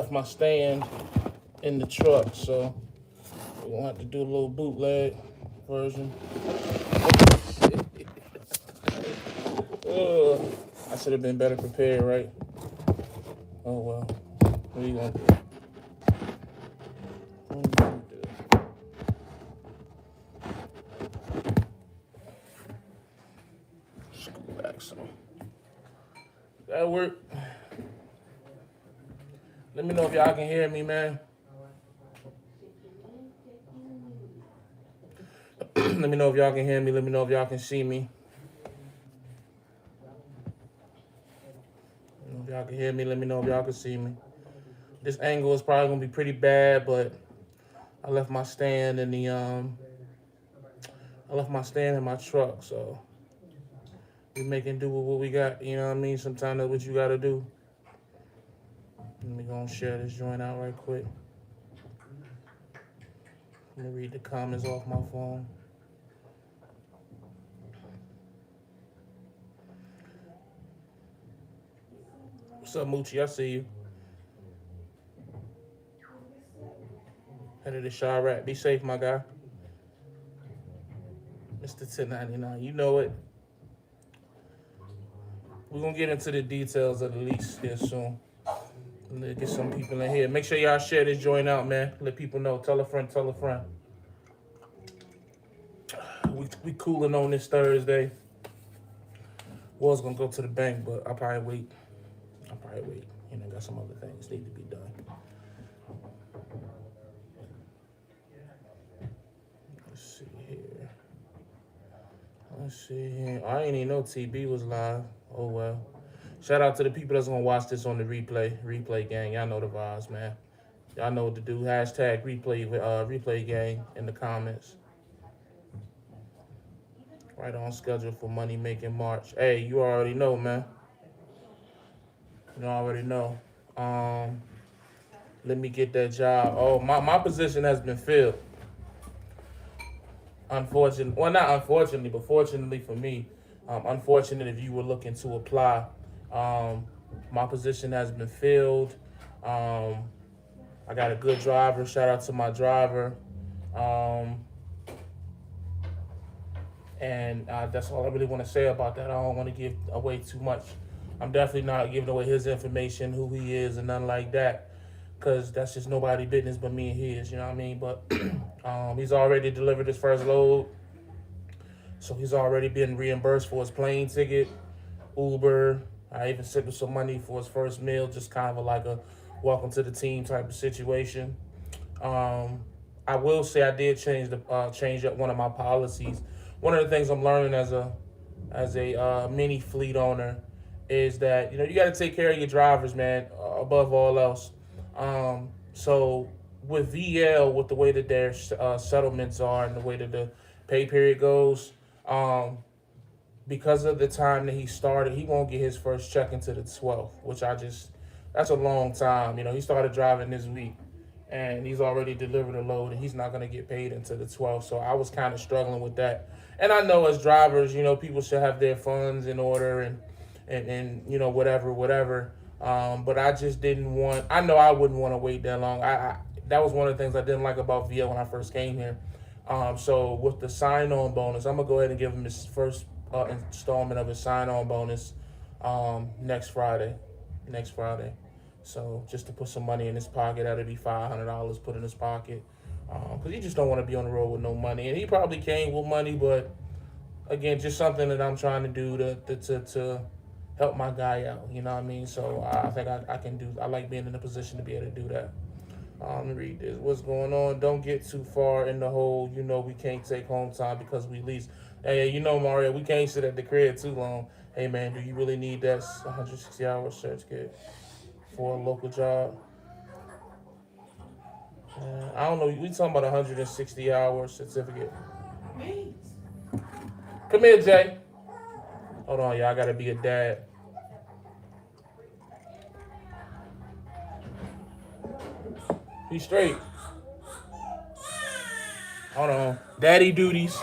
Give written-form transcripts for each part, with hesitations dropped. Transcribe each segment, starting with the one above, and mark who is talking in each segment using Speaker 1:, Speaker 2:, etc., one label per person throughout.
Speaker 1: left my stand in the truck, so we're gonna have to do a little bootleg version. I should have been better prepared, right? Oh well. What are you gonna do? Screw back some. That work. Let me know if y'all can hear me, man. Let me know if y'all can hear me. Let me know if y'all can see me. If y'all can hear me, let me know if y'all can see me. This angle is probably gonna be pretty bad, but I left my stand in the my truck, so we making do with what we got. You know what I mean? Sometimes that's what you gotta do. Let me go and share this joint out right quick. Let me read the comments off my phone. What's up, Moochie? I see you. Headed to Chirac. Be safe, my guy. Mr. 1099, you know it. We're going to get into the details of the lease here soon. Let's get some people in here. Make sure y'all share this joint out, man. Let people know. Tell a friend, tell a friend. We cooling on this Thursday. Was going to go to the bank, but I'll probably wait. You know, got some other things need to be done. Let's see here. I ain't even know TB was live. Oh, well. Shout out to the people that's going to watch this on the replay gang. Y'all know the vibes, man. Y'all know what to do. Hashtag replay gang in the comments. Right on schedule for Money Making March. Hey, you already know, man. You already know. Let me get that job. Oh, my position has been filled. Unfortunately, well, not unfortunately, but fortunately for me. Unfortunate if you were looking to apply. My position has been filled. I got a good driver. Shout out to my driver. And that's all I really want to say about that. I don't want to give away too much. I'm definitely not giving away his information, who he is, and nothing like that, because that's just nobody's business but me and his, you know what I mean? But he's already delivered his first load, so he's already been reimbursed for his plane ticket, Uber. I even sent him some money for his first meal, just kind of like a welcome to the team type of situation. I will say I did change up one of my policies. One of the things I'm learning as a mini fleet owner is that, you know, you got to take care of your drivers, man, above all else. So with VL, with the way that their settlements are and the way that the pay period goes, because of the time that he started, he won't get his first check until the 12th, which that's a long time. You know, he started driving this week, and he's already delivered a load, and he's not going to get paid until the 12th. So I was kind of struggling with that. And I know as drivers, you know, people should have their funds in order and you know, whatever. But I just didn't want, I know I wouldn't want to wait that long. That was one of the things I didn't like about VL when I first came here. So with the sign-on bonus, I'm going to go ahead and give him his first installment of his sign-on bonus next Friday. So just to put some money in his pocket, that'd be $500 put in his pocket. Because he just don't want to be on the road with no money. And he probably came with money, but again, just something that I'm trying to do to help my guy out. You know what I mean? So I think I can do. I like being in a position to be able to do that. Let me read this. What's going on? Don't get too far in the hole. You know we can't take home time because we lease. Hey, you know, Mario, we can't sit at the crib too long. Hey, man, do you really need that 160-hour certificate for a local job? I don't know. We talking about 160-hour certificate. Come here, Jay. Hold on, y'all. I gotta be a dad. Be straight. Hold on. Daddy duties.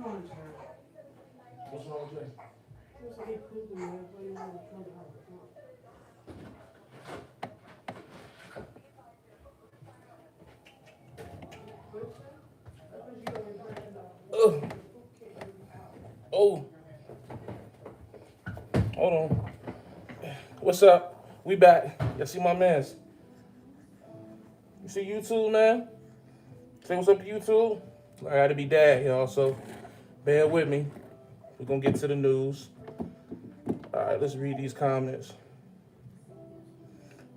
Speaker 1: What's wrong with that? Oh, hold on. What's up? We back. Y'all see my mans? You see YouTube, man? Say what's up to YouTube. I gotta be dad, y'all, so bear with me. We're gonna get to the news. All right, let's read these comments.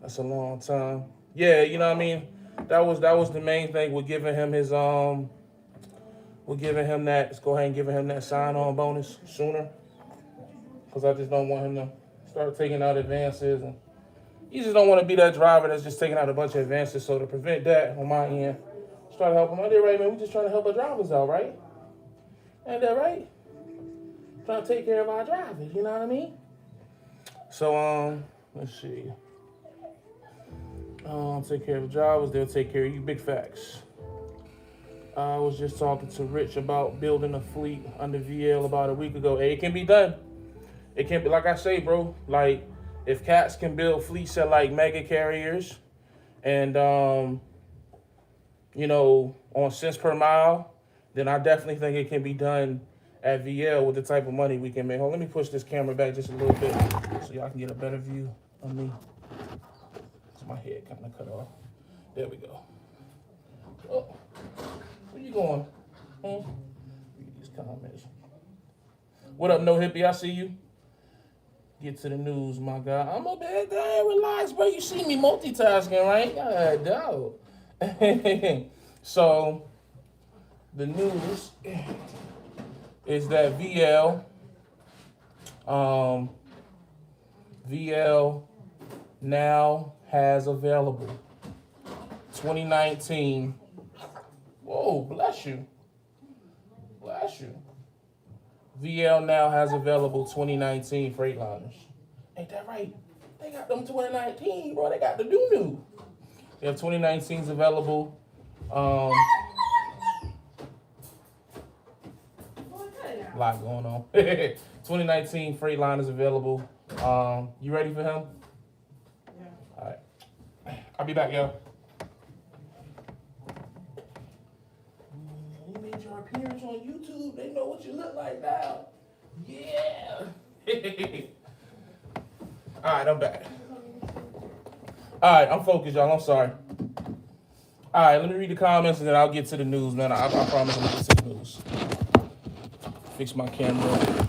Speaker 1: That's a long time. Yeah, you know what I mean? That was the main thing with giving him his we're giving him that. Let's go ahead and give him that sign-on bonus sooner. Because I just don't want him to start taking out advances. And you just don't want to be that driver that's just taking out a bunch of advances. So to prevent that on my end, just try to help him. I did right, man. We just trying to help our drivers out, right? Ain't that right? Trying to take care of our drivers, you know what I mean? So, let's see. Take care of the drivers, they'll take care of you. Big facts. I was just talking to Rich about building a fleet under VL about a week ago. Hey, it can be done. It can be, like I say, bro, like if cats can build fleets at like mega carriers and, you know, on cents per mile, then I definitely think it can be done at VL with the type of money we can make. Hold on, let me push this camera back just a little bit so y'all can get a better view of me. My head kind of cut off. There we go. Oh, where you going? Read these comments. What up, No Hippie? I see you. Get to the news, my guy. I'm a bad guy. Relax, bro. You see me multitasking, right? God, dog. So, the news is that VL now has available 2019. Whoa, bless you. Bless you. VL now has available 2019 Freightliners. Ain't that right? They got them 2019, bro. They got the new. They have 2019s available. A lot going on. 2019 Freightliners available. You ready for him? All right. I'll be back, yo. You made your appearance on YouTube. They know what you look like now. Yeah. All right, I'm back. All right, I'm focused, y'all. I'm sorry. All right, let me read the comments and then I'll get to the news, man. I promise I'm going to get to the news. Fix my camera.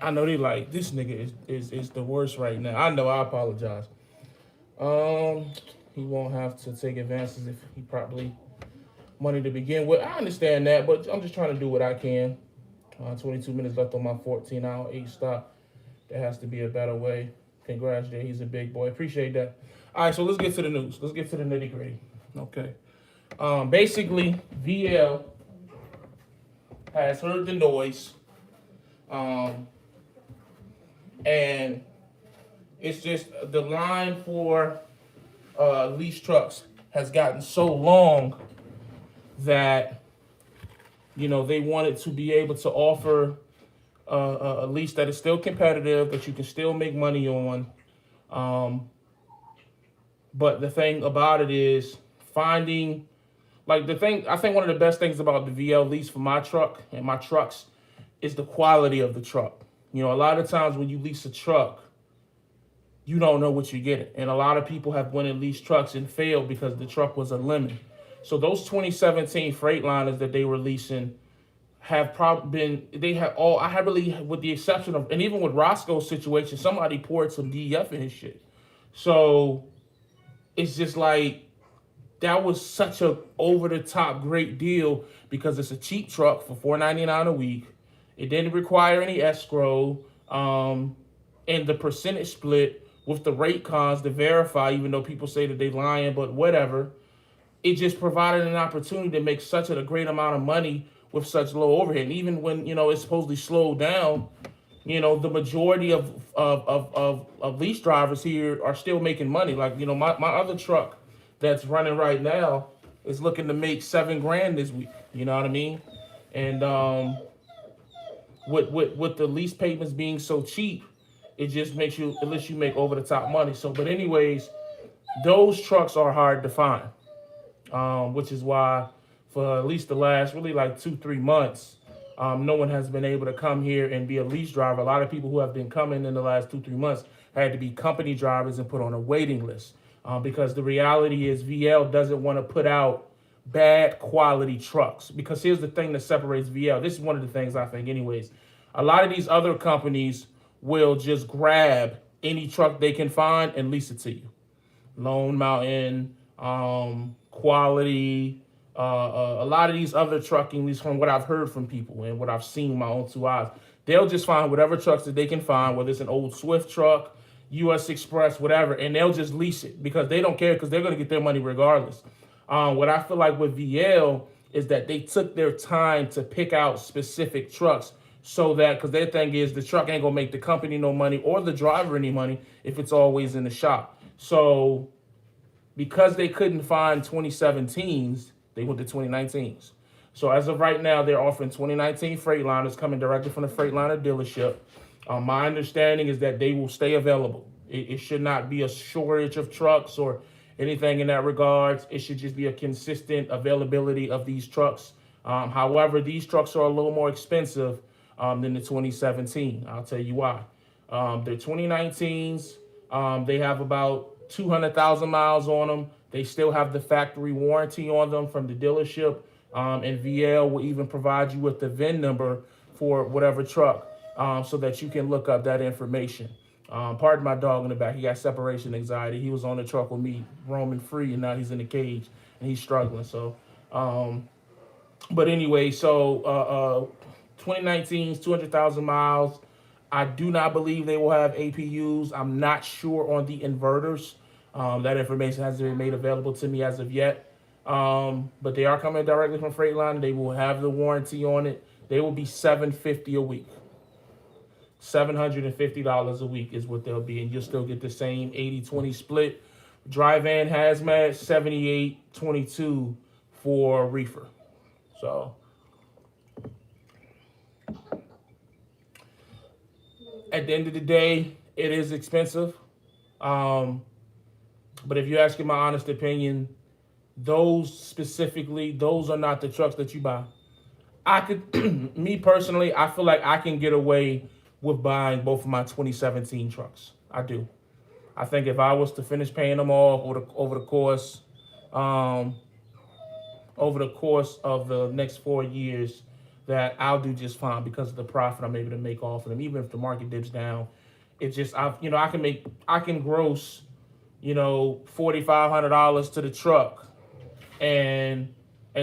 Speaker 1: I know they like, this nigga is the worst right now. I know, I apologize. He won't have to take advances if he probably money to begin with. I understand that, but I'm just trying to do what I can. 22 minutes left on my 14-hour 8-stop. There has to be a better way. Congrats, Jay. He's a big boy. Appreciate that. All right, so let's get to the news. Let's get to the nitty gritty. Okay. Basically, VL has heard the noise. And it's just the line for lease trucks has gotten so long that, you know, they wanted to be able to offer a lease that is still competitive, that you can still make money on. But the thing about it is finding, I think one of the best things about the VL lease for my truck and my trucks is the quality of the truck. You know, a lot of times when you lease a truck, you don't know what you're getting. And a lot of people have went and leased trucks and failed because the truck was a lemon. So those 2017 Freightliners that they were leasing have probably been, I have really, with the exception of, and even with Roscoe's situation, somebody poured some DF in his shit. So it's just like, that was such a over-the-top great deal because it's a cheap truck for $499 a week. It didn't require any escrow, and the percentage split with the rate cons to verify, even though people say that they lying, but whatever. It just provided an opportunity to make such a great amount of money with such low overhead. And even when, you know, it's supposedly slowed down, you know, the majority of lease drivers here are still making money. Like, you know, my other truck that's running right now is looking to make $7,000 this week. You know what I mean? And with the lease payments being so cheap, it just makes you, it lets you make over the top money. So, but anyways, those trucks are hard to find, which is why for at least the last really like 2-3 months, no one has been able to come here and be a lease driver. A lot of people who have been coming in the last 2-3 months had to be company drivers and put on a waiting list, because the reality is VL doesn't want to put out bad quality trucks. Because here's the thing that separates VL. This is one of the things I think anyways. A lot of these other companies will just grab any truck they can find and lease it to you. Lone Mountain, Quality, a lot of these other trucking, at least from what I've heard from people and what I've seen with my own 2 eyes, they'll just find whatever trucks that they can find, whether it's an old Swift truck, US Express, whatever, and they'll just lease it because they don't care, because they're going to get their money regardless. What I feel like with VL is that they took their time to pick out specific trucks, so that, because their thing is the truck ain't going to make the company no money or the driver any money if it's always in the shop. So because they couldn't find 2017s, they went to 2019s. So as of right now, they're offering 2019 Freightliners coming directly from the Freightliner dealership. My understanding is that they will stay available. It should not be a shortage of trucks or anything in that regards. It should just be a consistent availability of these trucks. However, these trucks are a little more expensive than the 2017. I'll tell you why. They're 2019s. They have about 200,000 miles on them. They still have the factory warranty on them from the dealership. And VL will even provide you with the VIN number for whatever truck, so that you can look up that information. Pardon my dog in the back. He got separation anxiety. He was on the truck with me roaming free, and now he's in the cage and he's struggling. So, but anyway, so 2019's 200,000 miles. I do not believe they will have APUs. I'm not sure on the inverters. That information hasn't been made available to me as of yet. But they are coming directly from Freightliner. They will have the warranty on it. They will be $750 a week. $750 a week is what they'll be, and you'll still get the same 80-20 split. Dry van hazmat, 78-22 for reefer. So at the end of the day, it is expensive. But if you're asking my honest opinion, those specifically, those are not the trucks that you buy. I could, me personally, I feel like I can get away with buying both of my 2017 trucks. I do. I think if I was to finish paying them off over the course of the next 4 years, that I'll do just fine because of the profit I'm able to make off of them. Even if the market dips down, it's just I can gross, $4,500 to the truck and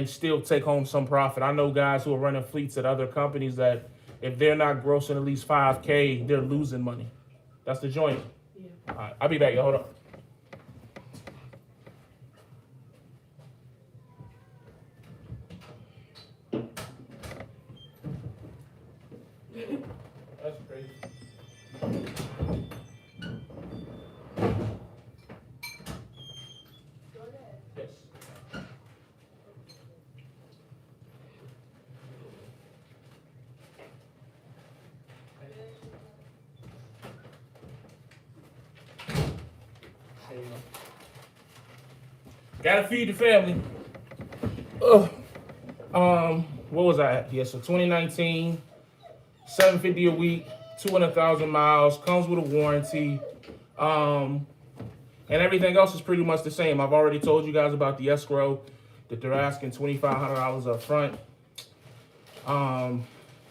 Speaker 1: still take home some profit. I know guys who are running fleets at other companies that if they're not grossing at least $5K, they're losing money. That's the joint. Yeah. All right, I'll be back. Y'all, hold on. That's crazy. Yes. Gotta feed the family. What was I at? Yeah, so 2019, $750 a week, 200,000 miles, comes with a warranty, and everything else is pretty much the same. I've already told you guys about the escrow, that they're asking $2,500 up front.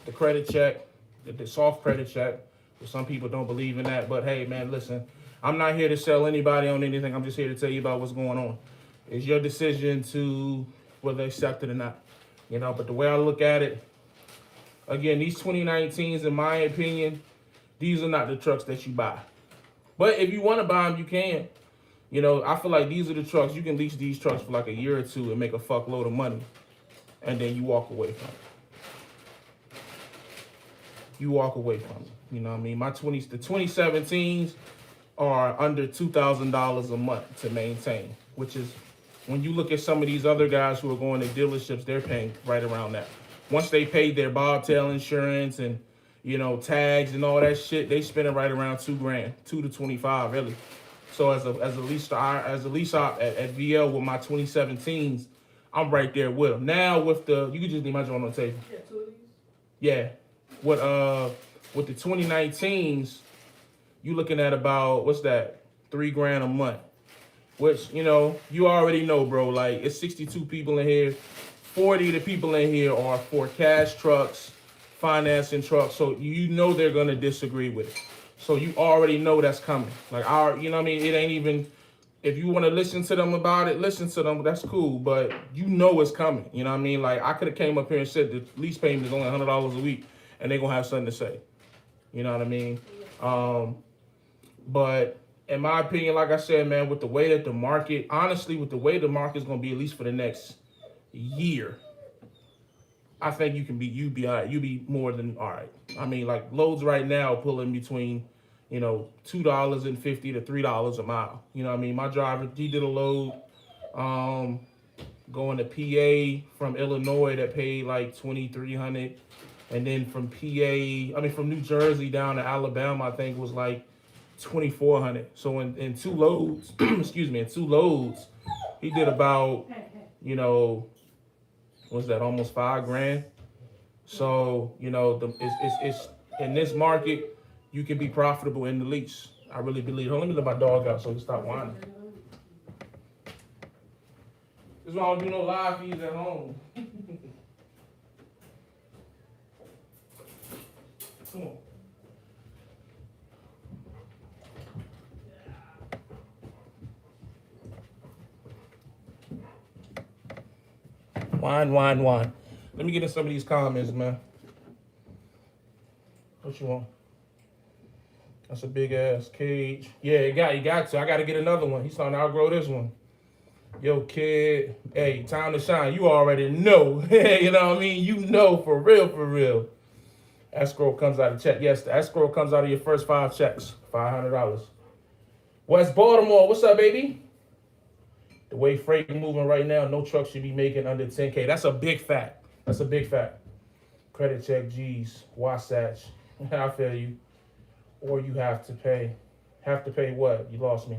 Speaker 1: The credit check, the soft credit check. Some people don't believe in that, but hey, man, listen, I'm not here to sell anybody on anything. I'm just here to tell you about what's going on. It's your decision to whether accept it or not. But the way I look at it, again, these 2019s, in my opinion, these are not the trucks that you buy. But if you want to buy them, you can. I feel like these are the trucks. You can lease these trucks for like a year or two and make a fuckload of money. And then you walk away from it. You walk away from it. You know what I mean? The 2017s are under $2,000 a month to maintain, which is When you look at some of these other guys who are going to dealerships, they're paying right around that. Once they paid their bobtail insurance and tags and all that shit, they spending right around $2,000, 2 to 25 really. So as a lease op at VL with my 2017s, I'm right there with them. Now with you can just leave my joint on the table. Yeah, 2 of these. Yeah, with the 2019s, you looking at about what's that? $3,000 a month. Which, you already know, bro. Like, it's 62 people in here. 40 of the people in here are for cash trucks, financing trucks. So they're gonna disagree with it. So you already know that's coming. Like, it ain't even. If you want to listen to them about it, listen to them. That's cool, but it's coming. You know what I mean? Like, I could have came up here and said the lease payment is only $100 a week, and they're gonna have something to say. You know what I mean? But in my opinion, like I said, man, with the way that the market, honestly, with the way the market's gonna be, at least for the next year, I think you be all right. You be more than all right. I mean, like, loads right now pulling between, $2.50 to $3 a mile. You know what I mean? My driver, he did a load going to PA from Illinois that paid like $2,300, and then from from New Jersey down to Alabama, I think was like $2,400. So in 2 loads, in 2 loads, he did about, what's that, almost $5,000. So, it's in this market, you can be profitable in the lease. I really believe. Hold on, let me let my dog out so he can stop whining. This is why I don't do no live feeds at home. Come on. Wine. Let me get in some of these comments, man. What you want? That's a big ass cage. Yeah, you got to. I got to get another one. He's starting to outgrow this one. Yo, kid. Hey, time to shine. You already know. You know what I mean? For real. Escrow comes out of check. Yes, the escrow comes out of your first 5 checks. $500. West Baltimore. What's up, baby? The way freight moving right now, no truck should be making under 10K. That's a big fact. Credit check, G's, Wasatch. I feel you. Or you have to pay. Have to pay what? You lost me.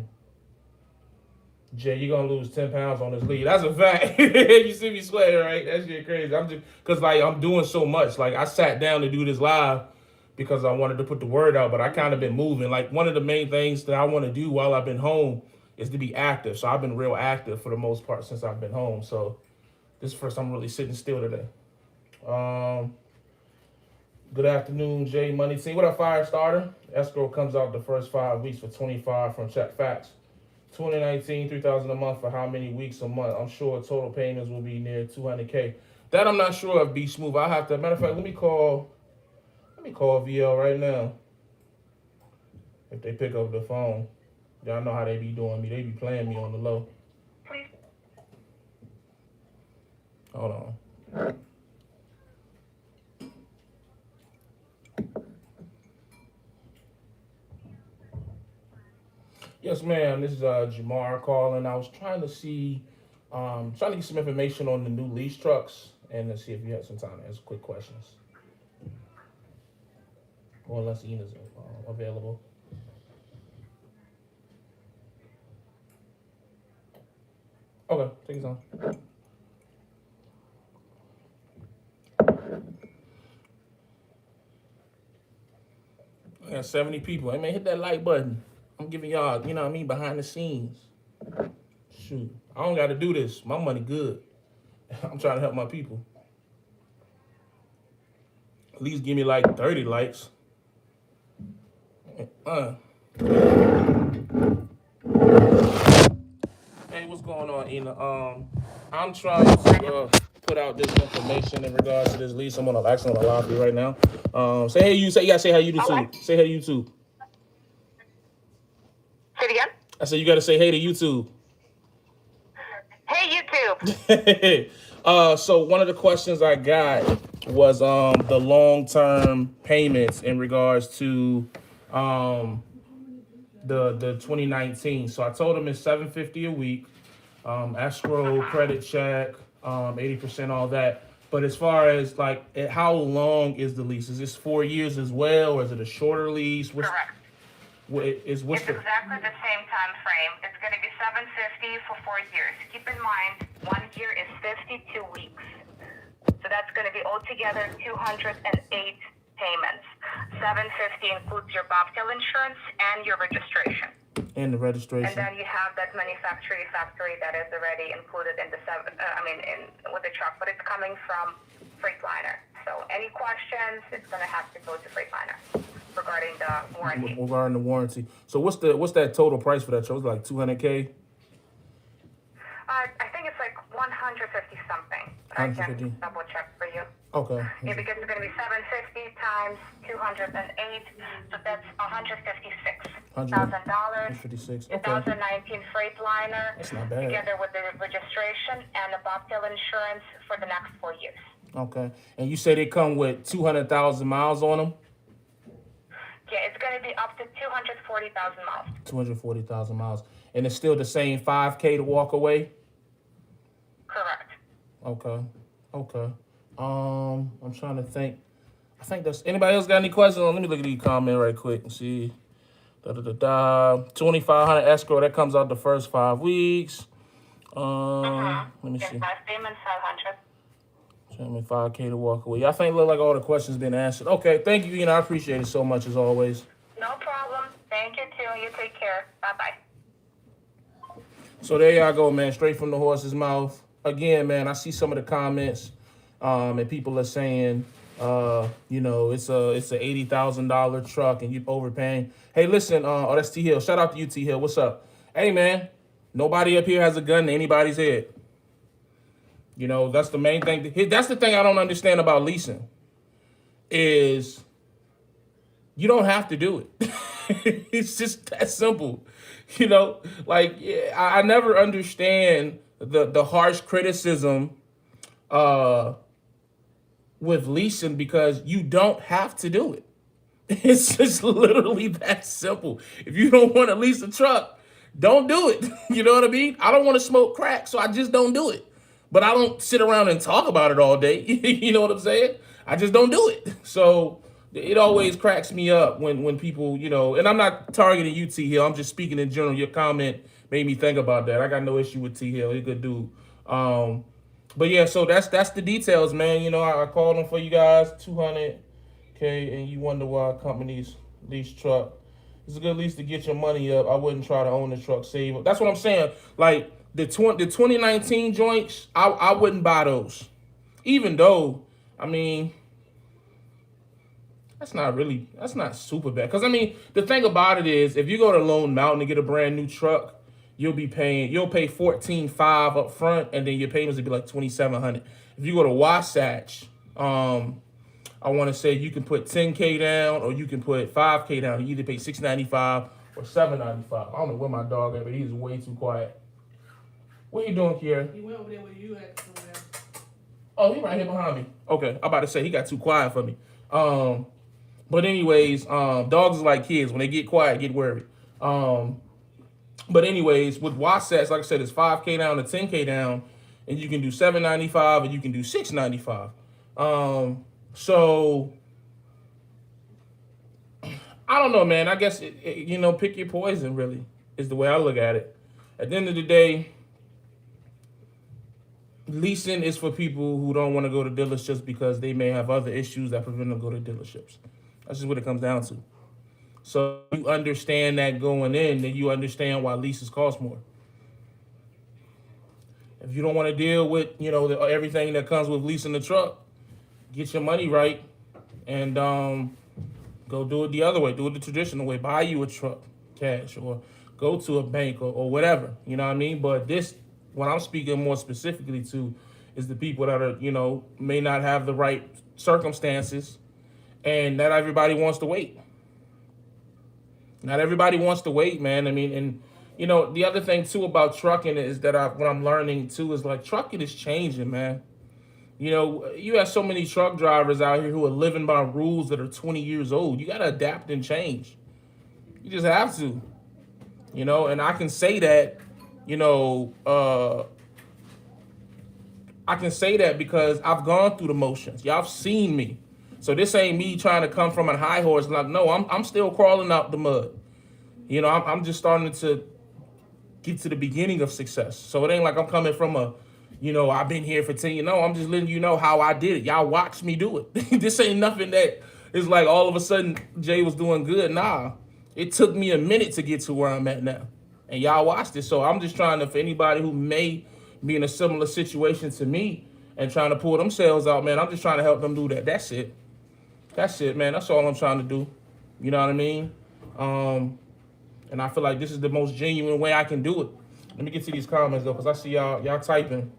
Speaker 1: Jay, you're going to lose 10 pounds on this lead. That's a fact. You see me sweating, right? That shit crazy. Because, I'm doing so much. Like, I sat down to do this live because I wanted to put the word out, but I kind of been moving. Like, one of the main things that I want to do while I've been home is to be active. So I've been real active for the most part since I've been home. So this is the first time I'm really sitting still today. Good afternoon, Jay Money Team. What up, Firestarter? Escrow comes out the first 5 weeks for $25 from check facts. 2019, $3,000 a month for how many weeks a month? I'm sure total payments will be near $200K. That I'm not sure of, B Smooth. I have to. Matter of fact, let me call VL right now. If they pick up the phone, y'all know how they be doing me. They be playing me on the low. Please. Hold on. Yes, ma'am. This is Jamar calling. I was trying to see, trying to get some information on the new lease trucks and to see if you had some time to answer quick questions. Or unless Ina's available. Okay, take your time. I got 70 people. Hey, man, hit that like button. I'm giving y'all, behind the scenes. Shoot, I don't got to do this. My money good. I'm trying to help my people. At least give me like 30 likes. Hey, what's going on, Ina? I'm trying to put out this information in regards to this lease. I'm on an action on the lobby right now. Say hey, you gotta say hey to YouTube. Right. Say hey to YouTube.
Speaker 2: Say it again?
Speaker 1: I said you got to say hey to YouTube.
Speaker 2: Hey, YouTube.
Speaker 1: So one of the questions I got was the long-term payments in regards to the 2019. So I told him it's $750 a week. escrow, credit check, 80%, all that. But as far as like, how long is the lease? Is this 4 years as well, or is it a shorter lease?
Speaker 2: Correct.
Speaker 1: What's
Speaker 2: It's
Speaker 1: the?
Speaker 2: exactly the same time frame. It's going to be $750 for 4 years. Keep in mind, 1 year is 52 weeks. So that's going to be altogether 208 payments. $750 includes your bobtail insurance and your registration.
Speaker 1: And the registration.
Speaker 2: And then you have that factory that is already included in the with the truck, but it's coming from Freightliner. So any questions, it's going to have to go to Freightliner regarding the warranty.
Speaker 1: Regarding the warranty. So what's that total price for that truck? It's like $200K.
Speaker 2: I think it's like 150 something. But I can double check for you.
Speaker 1: Okay.
Speaker 2: Yeah, because it's going to be 750 times 208, so that's $156,000.
Speaker 1: $156. Okay.
Speaker 2: 2019 Freightliner.
Speaker 1: That's not bad.
Speaker 2: Together with the registration and the bobtail insurance for the next 4 years.
Speaker 1: Okay. And you say they come with 200,000 miles on them?
Speaker 2: Yeah, it's going to be up to 240,000 miles.
Speaker 1: 240,000 miles. And it's still the same $5K to walk away?
Speaker 2: Correct.
Speaker 1: Okay. I'm trying to think. I think that's, anybody else got any questions? Let me look at these comments right quick and see. 2,500 escrow, that comes out the first 5 weeks. Let me see.
Speaker 2: 5 payments, 500.
Speaker 1: 5K to walk away. I think look like all the questions been answered. Okay, thank you, I appreciate it so much as always.
Speaker 2: No problem. Thank you too. You take care. Bye-bye.
Speaker 1: So there y'all go, man. Straight from the horse's mouth. Again, man, I see some of the comments, and people are saying, it's a $80,000 truck and you overpaying. Hey, listen, that's T Hill. Shout out to you, T Hill. What's up? Hey, man, nobody up here has a gun to anybody's head. That's the main thing. That's the thing I don't understand about leasing is you don't have to do it. It's just that simple. I never understand the harsh criticism with leasing because you don't have to do it. It's just literally that simple. If you don't want to lease a truck, don't do it. You know what I mean? I don't want to smoke crack, so I just don't do it. But I don't sit around and talk about it all day. You know what I'm saying? I just don't do it. So it always cracks me up when people, and I'm not targeting you, T Hill. I'm just speaking in general. Your comment made me think about that. I got no issue with T Hill. He's a good dude. But yeah, so that's the details, man. I called them for you guys, 200K, and you wonder why companies lease truck. It's a good lease to get your money up. I wouldn't try to own the truck, save it. That's what I'm saying. Like the 2019 joints, I wouldn't buy those. Even though, that's not super bad. Because, the thing about it is, if you go to Lone Mountain to get a brand new truck, you'll pay $14,500 up front, and then your payments will be like $2,700. If you go to Wasatch, I want to say you can put $10K down or you can put $5K down. You either pay $695 or $795. I don't know where my dog at, but he's way too quiet. What are you doing, Kiera?
Speaker 3: He went over there where you at.
Speaker 1: Oh, he right here behind me. Okay, I'm about to say he got too quiet for me. But anyways, dogs is like kids. When they get quiet, get worried. But anyways, with Wasatch, like I said, it's $5K down to $10K down, and you can do $795 and you can do $695. So I don't know, man. I guess pick your poison. Really, is the way I look at it. At the end of the day, leasing is for people who don't want to go to dealerships just because they may have other issues that prevent them going to dealerships. That's just what it comes down to. So you understand that going in, then you understand why leases cost more. If you don't want to deal with, everything that comes with leasing the truck, get your money right and go do it the other way. Do it the traditional way. Buy you a truck, cash, or go to a bank or whatever. You know what I mean? But this, what I'm speaking more specifically to, is the people that are, may not have the right circumstances, and not everybody wants to wait. Not everybody wants to wait, man. And the other thing too about trucking is that what I'm learning too is like trucking is changing, man. You have so many truck drivers out here who are living by rules that are 20 years old. You got to adapt and change. You just have to, and I can say that you know, I can say that because I've gone through the motions. Y'all have seen me. So this ain't me trying to come from a high horse. Like, no, I'm still crawling out the mud. You know, I'm just starting to get to the beginning of success. So it ain't like I'm coming from a, you know, I've been here for 10 years. No, I'm just letting you know how I did it. Y'all watched me do it. This ain't nothing that is like all of a sudden Jay was doing good. Nah, it took me a minute to get to where I'm at now. And y'all watched it. So I'm just trying to, for anybody who may be in a similar situation to me and trying to pull themselves out, man, I'm just trying to help them do that. That's it. That's it, man. That's all I'm trying to do. You know what I mean? And I feel like this is the most genuine way I can do it. Let me get to these comments though, because I see y'all typing.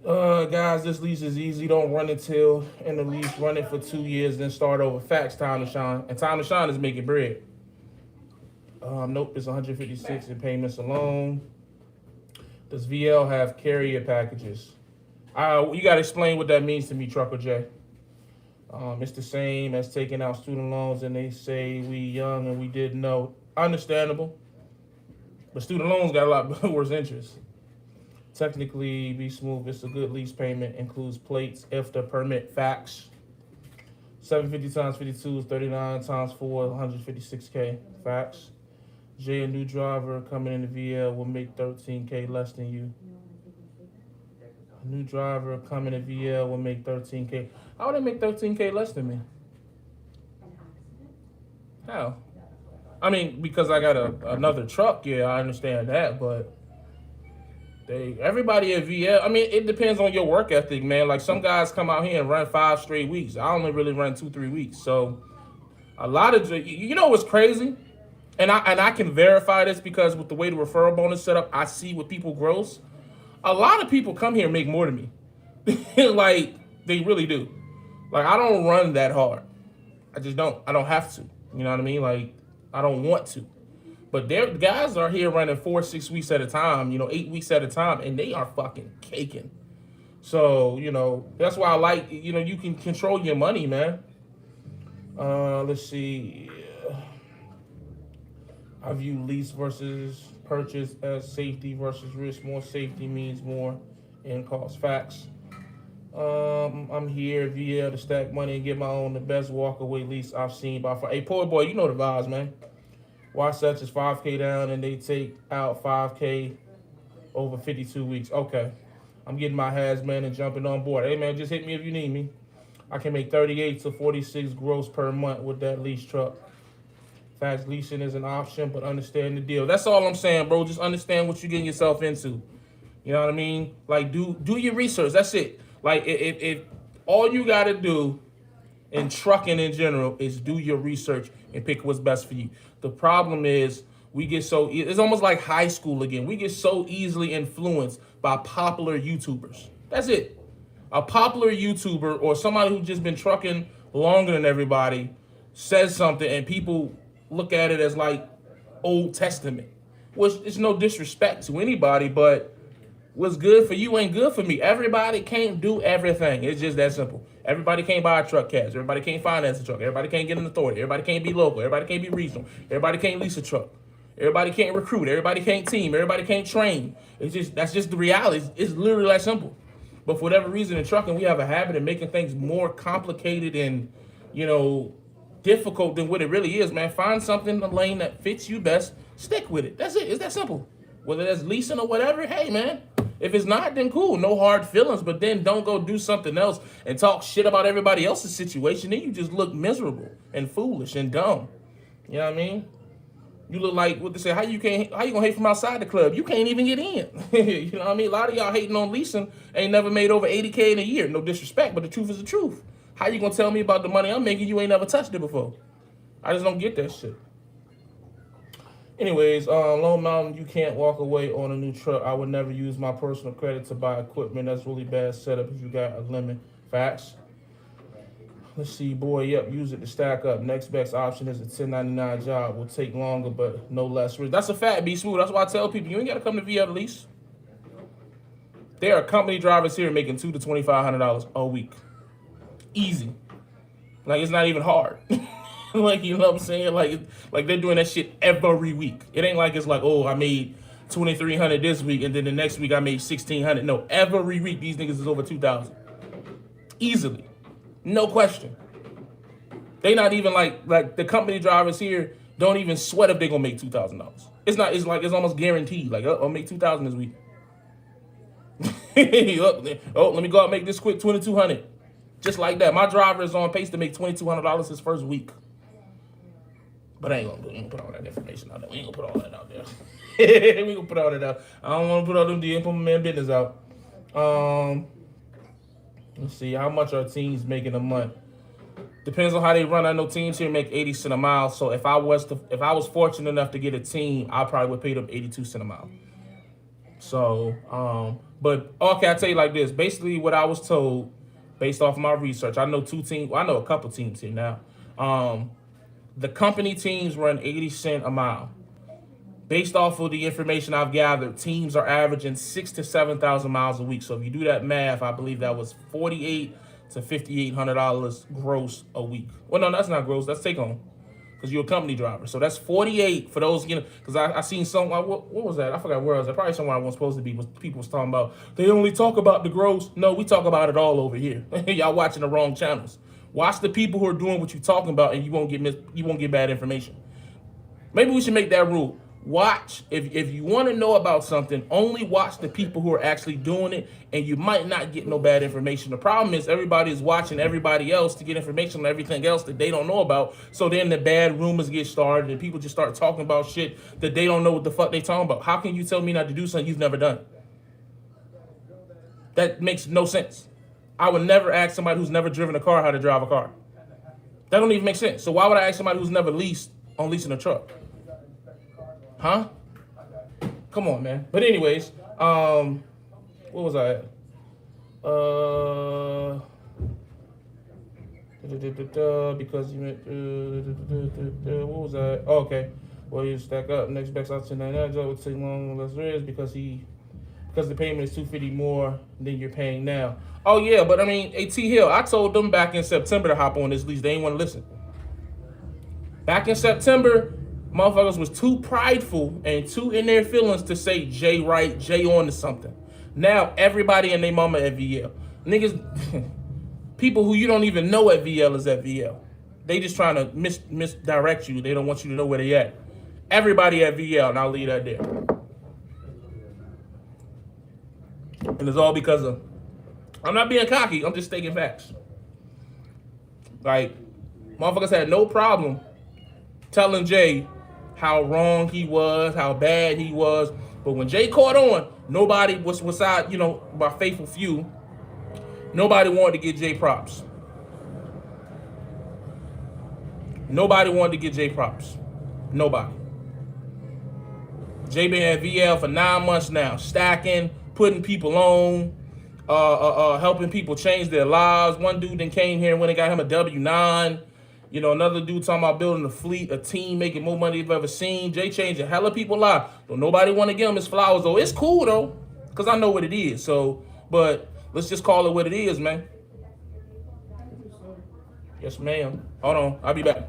Speaker 1: Guys, this lease is easy. Don't run until in the lease. Run it for 2 years, then start over. Facts, time to shine. And time to shine is making bread. Nope, it's 156 in payments alone. Does VL have carrier packages? You got to explain what that means to me, Trucker J. It's the same as taking out student loans and they say we young and we didn't know. Understandable. But student loans got a lot worse interest. Technically, be smooth. It's a good lease payment. Includes plates if the permit. Facts. 750 times 52 is 39 times 4, 156K. Facts. J, a new driver coming in the VL will make 13K less than you. A new driver coming to VL will make 13K. How would they make 13K less than me? How? I mean, because I got another truck, yeah, I understand that, but everybody at VL, I mean, it depends on your work ethic, man. Like some guys come out here and run 5 straight weeks. I only really run 2-3 weeks. So a lot of, you know what's crazy? And I can verify this because with the way the referral bonus set up, I see what people gross. A lot of people come here and make more than me. Like, they really do. Like, I don't run that hard. I just don't. I don't have to. You know what I mean? Like, I don't want to. But their guys are here running 4-6 weeks at a time, 8 weeks at a time, and they are fucking caking. So, that's why I like, you can control your money, man. Let's see. I view lease versus purchase as safety versus risk. More safety means more in cost. Facts. I'm here VL to stack money and get my own the best walkaway lease I've seen by far. Hey, poor boy, you know the vibes, man. Why such is 5K down and they take out 5K over 52 weeks. Okay. I'm getting my hazmat and jumping on board. Hey, man, just hit me if you need me. I can make 38 to 46 gross per month with that lease truck. Facts, leasing is an option, but understand the deal. That's all I'm saying, bro. Just understand what you're getting yourself into. You know what I mean? Like, do your research. That's it. Like, if all you got to do in trucking in general is do your research and pick what's best for you. The problem is it's almost like high school again. We get so easily influenced by popular YouTubers. That's it. A popular YouTuber or somebody who's just been trucking longer than everybody says something and people look at it as like Old Testament, which is no disrespect to anybody, but what's good for you ain't good for me. Everybody can't do everything. It's just that simple. Everybody can't buy a truck cash. Everybody can't finance a truck. Everybody can't get an authority. Everybody can't be local. Everybody can't be regional. Everybody can't lease a truck. Everybody can't recruit. Everybody can't team. Everybody can't train. That's just the reality. It's literally that simple. But for whatever reason in trucking, we have a habit of making things more complicated and, difficult than what it really is, man. Find something in the lane that fits you best. Stick with it. That's it. It's that simple. Whether that's leasing or whatever, hey, man. If it's not, then cool. No hard feelings. But then don't go do something else and talk shit about everybody else's situation. Then you just look miserable and foolish and dumb. You know what I mean? You look like what they say. How you gonna hate from outside the club? You can't even get in. You know what I mean? A lot of y'all hating on leasing ain't never made over 80K in a year. No disrespect, but the truth is the truth. How you gonna tell me about the money I'm making? You ain't never touched it before. I just don't get that shit. Anyways, Lone Mountain, you can't walk away on a new truck. I would never use my personal credit to buy equipment. That's really bad setup if you got a limit. Facts. Let's see, boy, yep, use it to stack up. Next best option is a 1099 job. Will take longer, but no less risk. That's a fact, be smooth. That's why I tell people, you ain't got to come to VL to lease. There are company drivers here making $200 to $2,500 a week. Easy. Like, it's not even hard. Like, you know what I'm saying? Like they're doing that shit every week. It ain't like it's like, oh, I made 2,300 this week and then the next week I made 1,600. No, every week these niggas is over 2,000 easily, no question. They not even like the company drivers here don't even sweat if they gonna make $2,000. It's not. It's like it's almost guaranteed. Like, I'll make 2,000 this week. Oh, let me go out and make this quick 2,200. Just like that. My driver is on pace to make $2,200 his first week. But I ain't gonna put all that information out there. We ain't gonna put all that out there. We gonna put all that out. I don't want to put all them DM, put my man business out. Let's see, how much are teams making a month? Depends on how they run. I know teams here make 80 cents a mile. So if I was fortunate enough to get a team, I probably would pay them 82 cents a mile. So, but okay, I'll tell you like this. Basically, what I was told, based off of my research, I know two teams. Well, I know a couple teams here now. The company teams run 80 cents a mile. Based off of the information I've gathered, teams are averaging 6,000 to 7,000 miles a week. So if you do that math, I believe that was $4,800 to $5,800 gross a week. Well, no, that's not gross. That's take home, because you're a company driver. So that's 48 for those, you know, because I seen some, what was that? I forgot where I was. Probably somewhere I wasn't supposed to be. Was people was talking about, they only talk about the gross. No, we talk about it all over here. Y'all watching the wrong channels. Watch the people who are doing what you're talking about, and you won't get bad information. Maybe we should make that rule. Watch, if you want to know about something, only watch the people who are actually doing it, and you might not get no bad information. The problem is everybody is watching everybody else to get information on everything else that they don't know about. So then the bad rumors get started, and people just start talking about shit that they don't know what the fuck they talking about. How can you tell me not to do something you've never done? That makes no sense. I would never ask somebody who's never driven a car how to drive a car. That don't even make sense. So why would I ask somebody who's never leased on leasing a truck? Huh? Come on, man. But anyways, what was I at? Because you went, what was that? Oh, okay. Well, you stack up next best out to 99 job would take long less risk because the payment is $250 more than you're paying now. Oh yeah, but I mean, AT Hill, I told them back in September to hop on this lease. They ain't want to listen. Back in September, motherfuckers was too prideful and too in their feelings to say Jay right, Jay on to something. Now everybody and their mama at VL. Niggas, people who you don't even know at VL is at VL. They just trying to misdirect you. They don't want you to know where they at. Everybody at VL, and I'll leave that there. And it's all because of, I'm not being cocky, I'm just stating facts. Like, motherfuckers had no problem telling Jay how wrong he was, how bad he was. But when Jay caught on, nobody was beside, my faithful few, nobody wanted to give Jay props. Nobody wanted to give Jay props. Nobody. Jay been at VL for 9 months now, stacking, putting people on, helping people change their lives. One dude then came here and went and got him a W-9. Another dude talking about building a fleet, a team, making more money they've ever seen. Jay changing hella people lives. Don't nobody want to give him his flowers, though. It's cool, though, because I know what it is. So, but let's just call it what it is, man. Yes, ma'am. Hold on. I'll be back.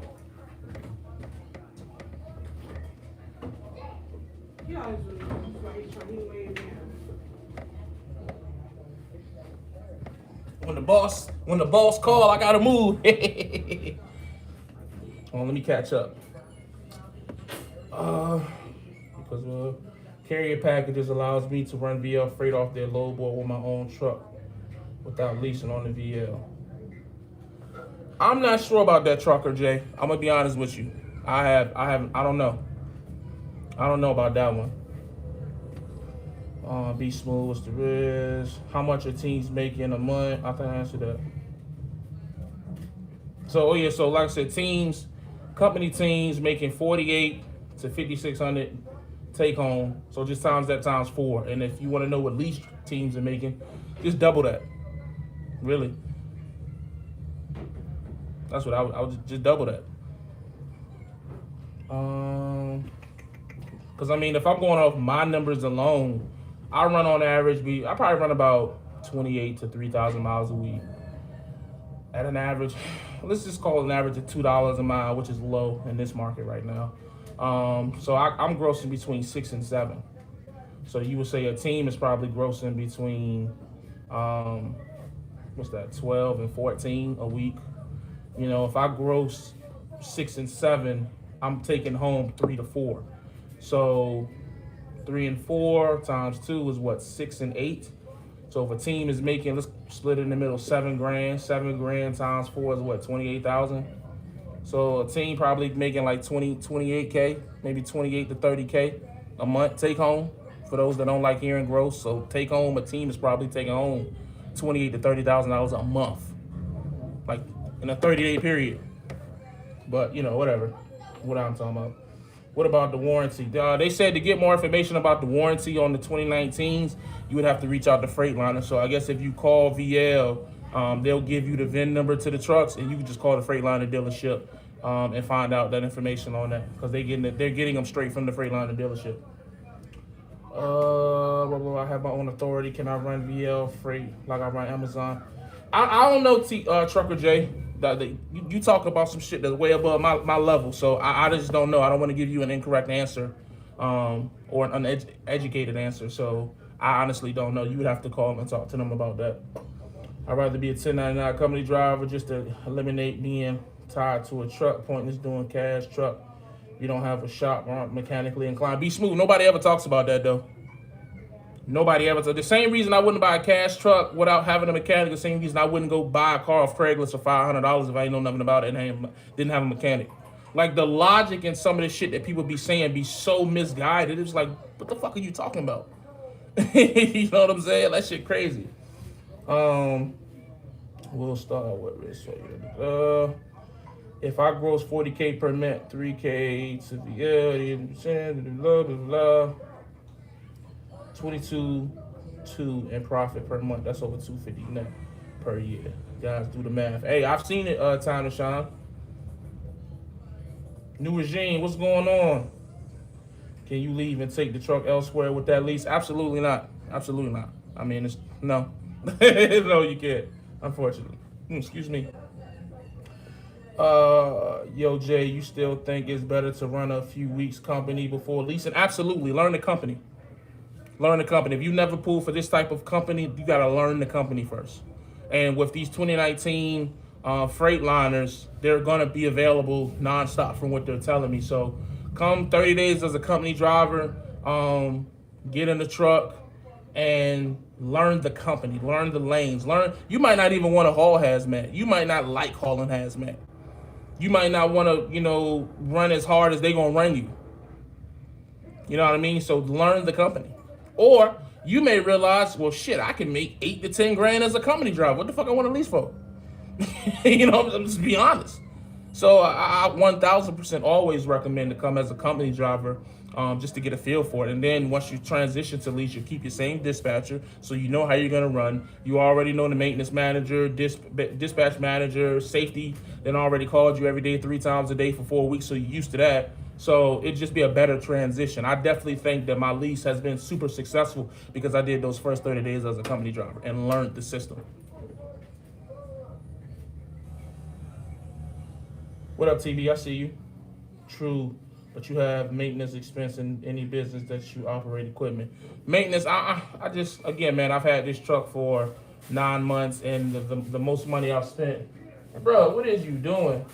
Speaker 1: When the boss call, I gotta move. Hold on, let me catch up. Because carrier packages allows me to run VL freight off their load board with my own truck without leasing on the VL. I'm not sure about that, trucker Jay. I'm gonna be honest with you. I don't know. I don't know about that one. Be smooth, what's the risk? How much are teams making a month? I think I answered that. So like I said, company teams making 48 to 5,600 take home. So just times that times 4. And if you want to know what lease teams are making, just double that. Really. That's what I would just double that. Because I mean, if I'm going off my numbers alone, I run on average, I probably run about 28 to 3,000 miles a week. at an average, let's just call it an average of $2 a mile, which is low in this market right now. So I'm grossing between 6 and 7. So you would say a team is probably grossing between what's that, 12 and 14 a week. You know, if I gross 6 and 7, I'm taking home 3 to 4. So 3 and 4 times 2 is what, 6 and 8. So if a team is making, let's split it in the middle, 7 grand. 7 grand times 4 is what, 28,000. So a team probably making like 28K, maybe 28 to 30K a month take home. For those that don't like hearing gross, so take home, a team is probably taking home $28,000 to $30,000 a month, like in a 30-day period. But you know, whatever. What I'm talking about. What about the warranty? They said to get more information about the warranty on the 2019s, you would have to reach out to Freightliner. So I guess if you call VL, they'll give you the VIN number to the trucks, and you can just call the Freightliner dealership and find out that information on that, because they're getting them straight from the Freightliner dealership. I have my own authority. Can I run VL freight like I run Amazon? I don't know, Trucker J. You talk about some shit that's way above my level, so I just don't know. I don't want to give you an incorrect answer or an uneducated answer, so I honestly don't know. You would have to call them and talk to them about that. I'd rather be a 1099 company driver just to eliminate being tied to a truck. Pointless doing cash truck. You don't have a shop or aren't mechanically inclined. Be smooth. Nobody ever talks about that, though. Nobody ever. The same reason I wouldn't buy a cash truck without having a mechanic, the same reason I wouldn't go buy a car off Craigslist for $500 if I ain't know nothing about it and didn't have a mechanic. Like, the logic in some of the shit that people be saying be so misguided. It's like, what the fuck are you talking about? You know what I'm saying? That shit crazy. We'll start with this. If I gross 40K per month, 3K to VL, 80%, blah, blah, blah. 22.2 in profit per month. That's over 250 net per year. Guys, do the math. Hey, I've seen it. Time to shine. New regime. What's going on? Can you leave and take the truck elsewhere with that lease? Absolutely not. Absolutely not. I mean, it's no. No, you can't. Unfortunately. Excuse me. Yo, Jay, you still think it's better to run a few weeks company before leasing? Absolutely. Learn the company. Learn the company. If you never pulled for this type of company, you got to learn the company first. And with these 2019 Freightliners, they're going to be available nonstop from what they're telling me. So come 30 days as a company driver, get in the truck and learn the company, learn the lanes. You might not even want to haul hazmat. You might not like hauling hazmat. You might not want to, run as hard as they're going to run you. You know what I mean? So learn the company. Or you may realize, well, shit, I can make 8 to 10 grand as a company driver. What the fuck I want to lease for? I'm just be honest. So I 1000% always recommend to come as a company driver just to get a feel for it. And then once you transition to lease, you keep your same dispatcher, so you know how you're going to run. You already know the maintenance manager, dispatch manager, safety, then already called you every day 3 times a day for 4 weeks, so you're used to that. So it'd just be a better transition. I definitely think that my lease has been super successful because I did those first 30 days as a company driver and learned the system. What up, TB? I see you. True, but you have maintenance expense in any business that you operate equipment. Maintenance, I just, again, man, I've had this truck for 9 months, and the most money I've spent, bro, what is you doing?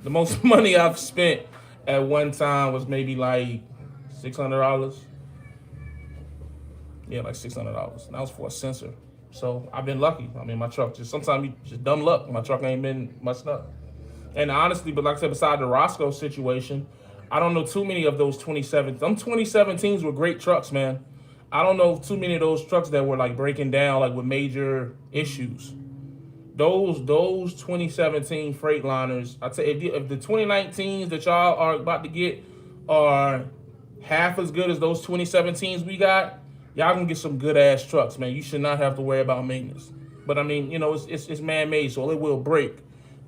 Speaker 1: The most money I've spent at one time was maybe like $600. Yeah, like $600. That was for a sensor. So I've been lucky. I mean, my truck sometimes you just dumb luck. My truck ain't been messed up. And honestly, but like I said, beside the Roscoe situation, I don't know too many of those 2017s were great trucks, man. I don't know too many of those trucks that were like breaking down, like with major issues. Those 2017 Freightliners, I tell you, if the 2019s that y'all are about to get are half as good as those 2017s we got, y'all can get some good ass trucks, man. You should not have to worry about maintenance. But I mean, it's man-made, so it will break.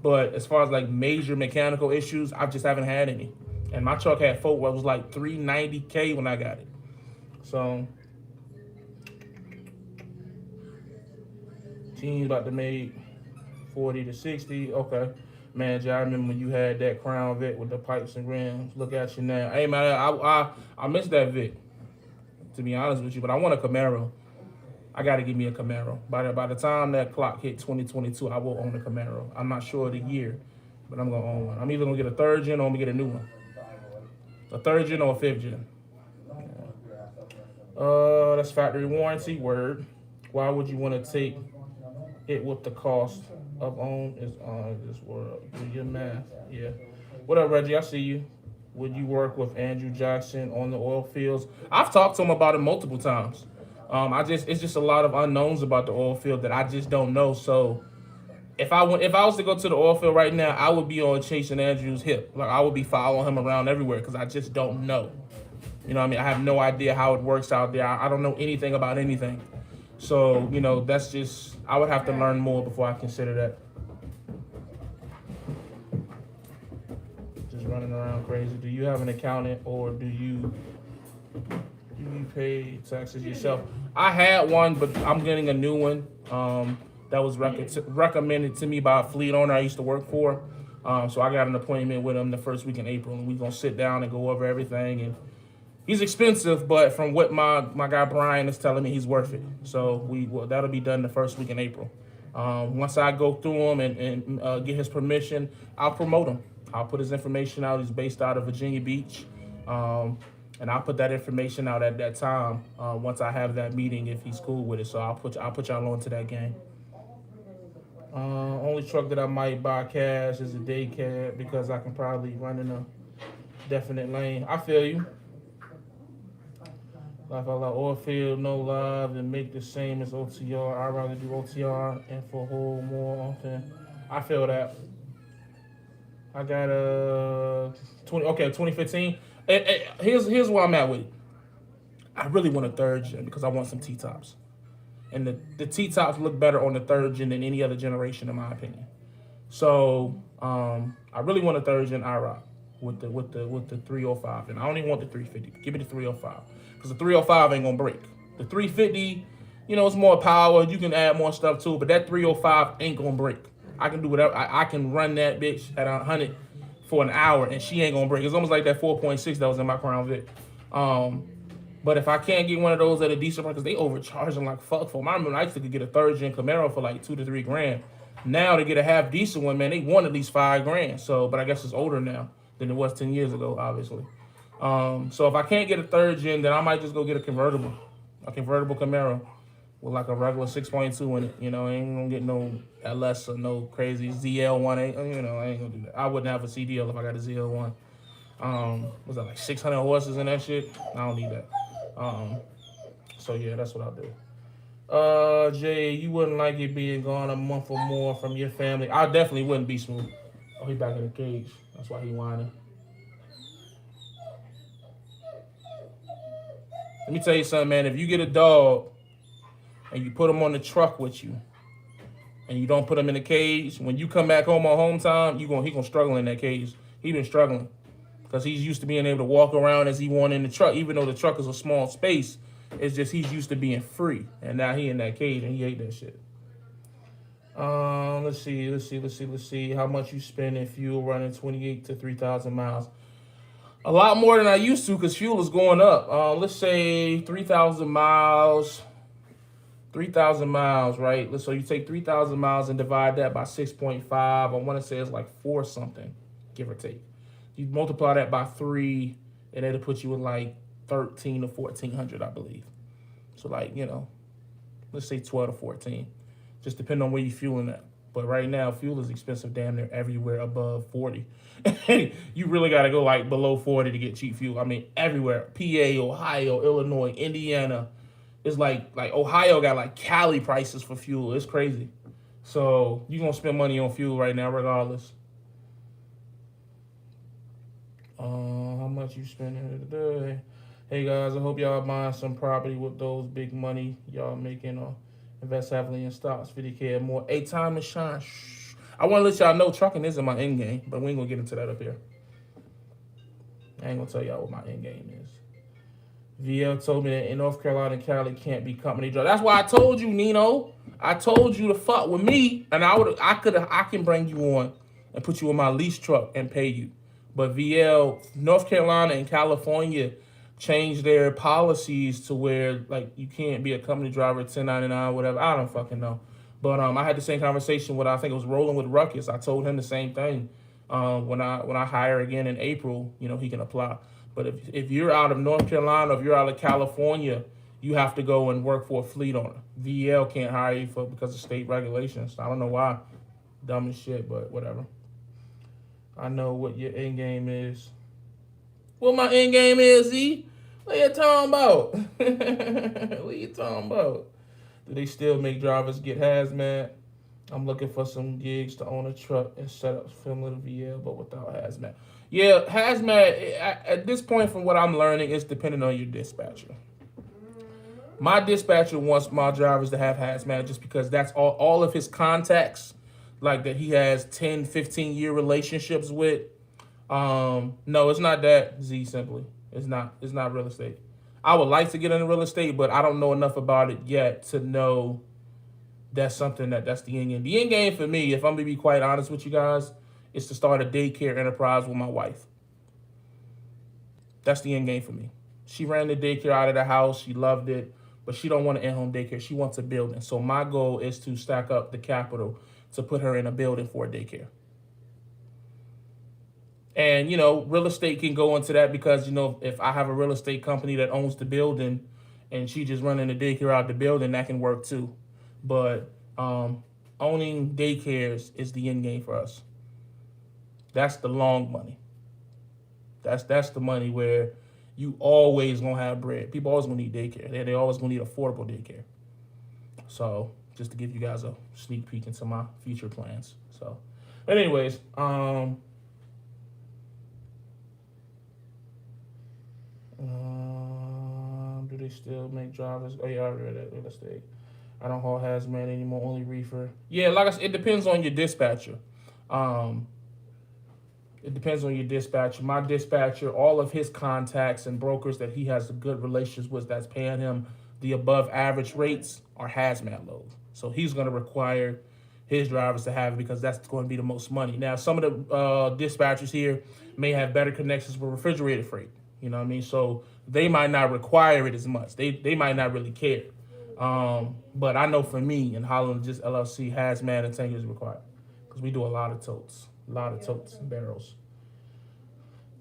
Speaker 1: But as far as like major mechanical issues, I just haven't had any. And my truck had Ford, it was like $390K when I got it. So team's about to make 40 to 60. Okay. Man, Jay, I remember when you had that Crown Vic with the pipes and rims. Look at you now. Hey, man, I miss that Vic, to be honest with you, but I want a Camaro. I got to give me a Camaro. By the time that clock hit 2022, I will own a Camaro. I'm not sure of the year, but I'm going to own one. I'm either going to get a third gen or I'm going to get a new one. A third gen or a fifth gen. That's factory warranty, word. Why would you want to take it with the cost of own is on this world? Do your math. Yeah. What up, Reggie? I see you. Would you work with Andrew Jackson on the oil fields? I've talked to him about it multiple times. It's just a lot of unknowns about the oil field that I just don't know. So if I was to go to the oil field right now, I would be on chasing Andrew's hip. Like I would be following him around everywhere because I just don't know. You know what I mean? I have no idea how it works out there. I don't know anything about anything. So, you know, that's just, I would have to learn more before I consider that. Just running around crazy. Do you have an accountant or do you pay taxes yourself? I had one, but I'm getting a new one. That was recommended to me by a fleet owner I used to work for. So I got an appointment with him the first week in April, and we're going to sit down and go over everything. And he's expensive, but from what my guy Brian is telling me, he's worth it. So that'll be done the first week in April. Once I go through him and get his permission, I'll promote him. I'll put his information out. He's based out of Virginia Beach. And I'll put that information out at that time once I have that meeting if he's cool with it. So I'll put y'all on to that game. Only truck that I might buy cash is a day cab because I can probably run in a definite lane. I feel you. Like I like oil field, no live, and make the same as OTR. I'd rather do OTR and for whole more often. I feel that. I got 2015. Here's where I'm at with it. I really want a third gen because I want some T-tops. And the T-tops look better on the third gen than any other generation, in my opinion. So I really want a third gen IROC with the 305, and I don't even want the 350. Give me the 305 because the 305 ain't gonna break. The 350, you know, it's more power. You can add more stuff to it, but that 305 ain't gonna break. I can do whatever. I can run that bitch at 100 for an hour, and she ain't gonna break. It's almost like that 4.6 that was in my Crown Vic. But if I can't get one of those at a decent price, because they overcharging like fuck for them. I remember I used to get a third gen Camaro for like $2 to $3 grand. Now to get a half decent one, man, they want at least $5 grand. So, but I guess it's older now than it was 10 years ago, obviously. So if I can't get a third gen, then I might just go get a convertible Camaro with like a regular 6.2 in it. You know, I ain't gonna get no LS or no crazy ZL1. I ain't gonna do that. I wouldn't have a CDL if I got a ZL1. Was that like 600 horses in that shit? I don't need that. So yeah, that's what I'll do. Jay, you wouldn't like it being gone a month or more from your family? I definitely wouldn't be smooth. Oh, he back in the cage. That's why he whining. Let me tell you something, man. If you get a dog and you put him on the truck with you and you don't put him in the cage, when you come back home on home time, he gonna struggle in that cage. He been struggling because he's used to being able to walk around as he want in the truck, even though the truck is a small space. It's just he's used to being free, and now he in that cage and he hate that shit. Let's see. How much you spend in fuel running 28 to 3,000 miles? A lot more than I used to because fuel is going up. Let's say 3,000 miles. 3,000 miles, right? So you take 3,000 miles and divide that by 6.5. I want to say it's like 4 something, give or take. You multiply that by 3, and it'll put you in like 13 to 1,400, I believe. So like, you know, let's say 12 to 14. Just depending on where you're fueling at. But right now, fuel is expensive damn near everywhere above 40. You really got to go like below 40 to get cheap fuel. I mean, everywhere. PA, Ohio, Illinois, Indiana. It's like Ohio got like Cali prices for fuel. It's crazy. So you're going to spend money on fuel right now regardless. How much you spending today? Hey guys, I hope y'all buying some property with those big money y'all making or invest heavily in stocks, 50K or more. Hey, time to shine. Shh. I want to let y'all know trucking isn't my end game, but we ain't gonna get into that up here. I ain't gonna tell y'all what my end game is. VL told me that in North Carolina, Cali can't be company driver. That's why I told you, Nino. I told you to fuck with me, and I can bring you on and put you in my lease truck and pay you. But VL, North Carolina and California changed their policies to where like you can't be a company driver, 1099, whatever. I don't fucking know. But I had the same conversation with I think it was Rolling with Ruckus. I told him the same thing. When I hire again in April, he can apply. But if you're out of North Carolina, if you're out of California, you have to go and work for a fleet owner. VL can't hire you because of state regulations. I don't know why. Dumb as shit, but whatever. I know what your end game is. What my end game is, Z? What you talking about? What you talking about? Do they still make drivers get hazmat? I'm looking for some gigs to own a truck and set up similar to VL, but without hazmat. Yeah, hazmat, at this point, from what I'm learning, it's dependent on your dispatcher. My dispatcher wants my drivers to have hazmat just because that's all of his contacts, like that he has 10, 15-year relationships with. No, it's not that, Z, simply. It's not real estate. I would like to get into real estate, but I don't know enough about it yet to know that's something that's the end game. The end game for me, if I'm going to be quite honest with you guys, is to start a daycare enterprise with my wife. That's the end game for me. She ran the daycare out of the house. She loved it, but she don't want an in-home daycare. She wants a building. So my goal is to stack up the capital to put her in a building for a daycare. And, real estate can go into that because, if I have a real estate company that owns the building and she just running the daycare out the building, that can work too. But owning daycares is the end game for us. That's the long money. That's the money where you always gonna have bread. People always gonna need daycare. They always gonna need affordable daycare. So just to give you guys a sneak peek into my future plans. So, but anyways, do they still make drivers? Oh yeah, I read that real estate. I don't haul hazmat anymore, only reefer. Yeah, like I said, it depends on your dispatcher. It depends on your dispatcher. My dispatcher, all of his contacts and brokers that he has a good relationships with that's paying him the above average rates are hazmat loads. So he's going to require his drivers to have it because that's going to be the most money. Now, some of the dispatchers here may have better connections with refrigerated freight. You know what I mean? So they might not require it as much. They might not really care. But I know for me in Holland, just LLC, hazmat and tankers is required because we do a lot of totes. A lot of totes and barrels.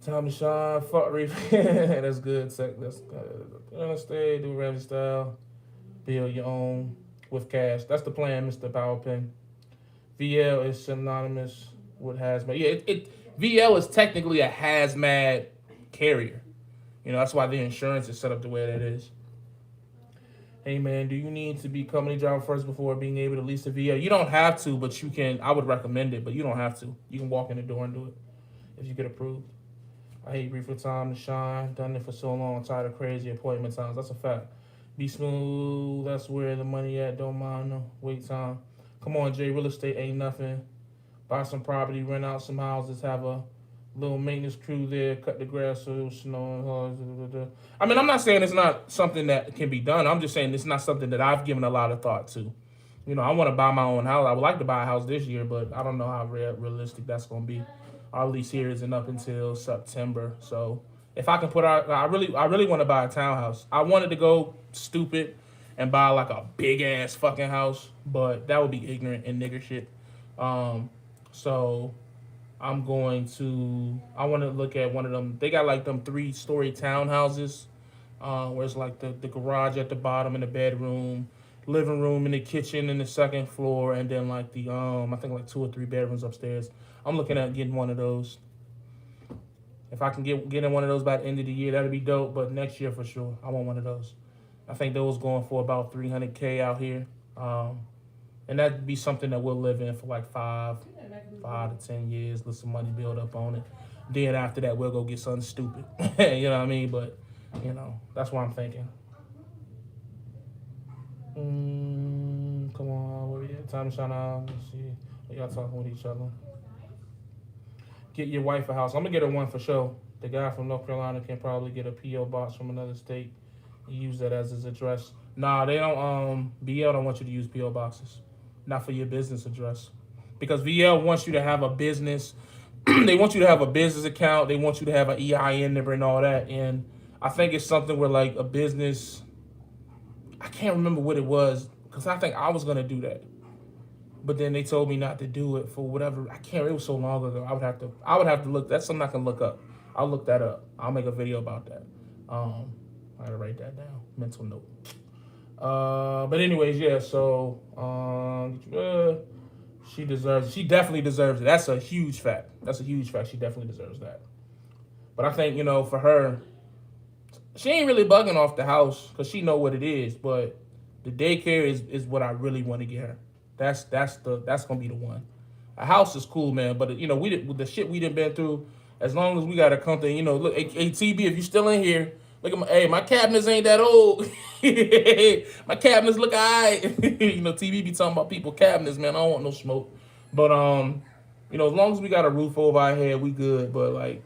Speaker 1: Time to shine, fuck reef. That's good. That's good. Stay, do Ramsey style. Build your own with cash. That's the plan, Mr. Powerpin. VL is synonymous with hazmat. Yeah, VL is technically a hazmat carrier. That's why the insurance is set up the way that it is. Hey man, do you need to be company driver first before being able to lease a VL? You don't have to, but you can. I would recommend it, but you don't have to. You can walk in the door and do it if you get approved. I hate reefer time to shine. Done it for so long. Tired of crazy appointment times. That's a fact. Be smooth. That's where the money at. Don't mind no wait time. Come on, Jay. Real estate ain't nothing. Buy some property, rent out some houses, have a little maintenance crew there, cut the grass so it was snowing. I mean, I'm not saying it's not something that can be done. I'm just saying it's not something that I've given a lot of thought to. I want to buy my own house. I would like to buy a house this year, but I don't know how realistic that's going to be. Our lease here isn't up until September. So if I can put out, I really want to buy a townhouse. I wanted to go stupid and buy like a big ass fucking house, but that would be ignorant and nigger shit. So I want to look at one of them. They got like them 3-story townhouses, where it's like the garage at the bottom and the bedroom, living room and the kitchen and the second floor, and then like the I think like 2 or 3 bedrooms upstairs. I'm looking at getting one of those. If I can get in one of those by the end of the year, that'd be dope. But next year for sure, I want one of those. I think those going for about $300K out here, and that'd be something that we'll live in for like 5 to 10 years. Let some money build up on it. Then after that, we'll go get something stupid. You know what I mean? But that's what I'm thinking. Come on, where we at? Time to shine out. Let's see. Y'all talking with each other. Get your wife a house. I'm gonna get her one for sure. The guy from North Carolina can probably get a P.O. box from another state. You use that as his address. Nah, they don't. BL don't want you to use PO boxes, not for your business address, because VL wants you to have a business. They want you to have a business account. They want you to have an EIN number and all that. And I think it's something where like a business. I can't remember what it was because I think I was gonna do that, but then they told me not to do it for whatever. I can't. It was so long ago. I would have to. I would have to look. That's something I can look up. I'll look that up. I'll make a video about that. I gotta write that down. Mental note. But anyways, yeah. So she deserves. She definitely deserves it. That's a huge fact. That's a huge fact. She definitely deserves that. But I think for her, she ain't really bugging off the house because she know what it is. But the daycare is what I really want to get her. That's gonna be the one. A house is cool, man. But we did with the shit we done been through. As long as we got a company, look, ATB, if you still in here, look at my cabinets ain't that old. My cabinets look alright. TB be talking about people cabinets, man. I don't want no smoke. But as long as we got a roof over our head, we good. But like,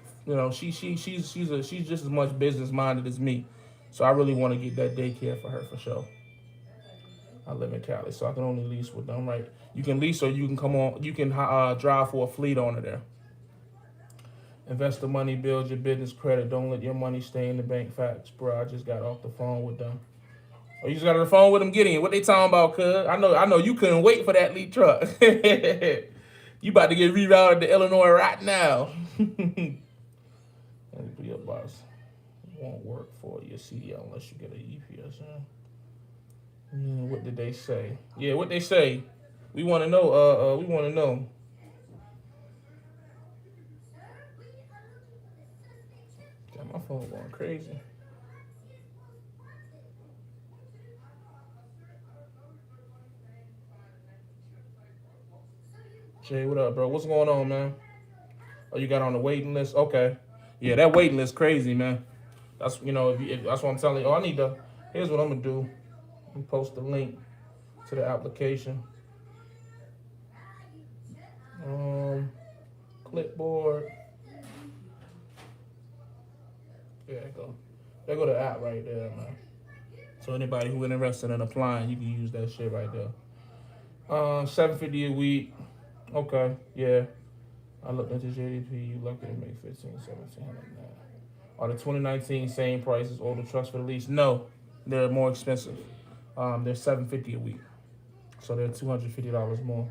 Speaker 1: she's just as much business minded as me. So I really want to get that daycare for her for sure. I live in Cali, so I can only lease with them, right? You can lease or you can come on. You can drive for a fleet owner there. Invest the money, build your business credit. Don't let your money stay in the bank. Facts, bro. I just got off the phone with them. Oh, you just got on the phone with them, Gideon. What they talking about, cuz? I know you couldn't wait for that lead truck. You about to get rerouted to Illinois right now. Let me be your boss. It won't work for your CDL unless you get an EPS, huh? What did they say? Yeah, what they say. We want to know. We want to know. Got my phone going crazy. Jay, what up, bro? What's going on, man? Oh, you got on the waiting list? Okay. Yeah, that waiting list crazy, man. That's if that's what I'm telling you. Oh, I need to. Here's what I'm gonna do. I'm gonna post the link to the application. Clipboard. Yeah, there go the app right there, man. So anybody who interested in applying, you can use that shit right there. $750 a week. Okay, yeah. I looked into JDP. You lucky to make $1,500-$1,700 now. Are the 2019 same prices older trucks for the lease? No, they're more expensive. They're $750 a week, so they're $250 more.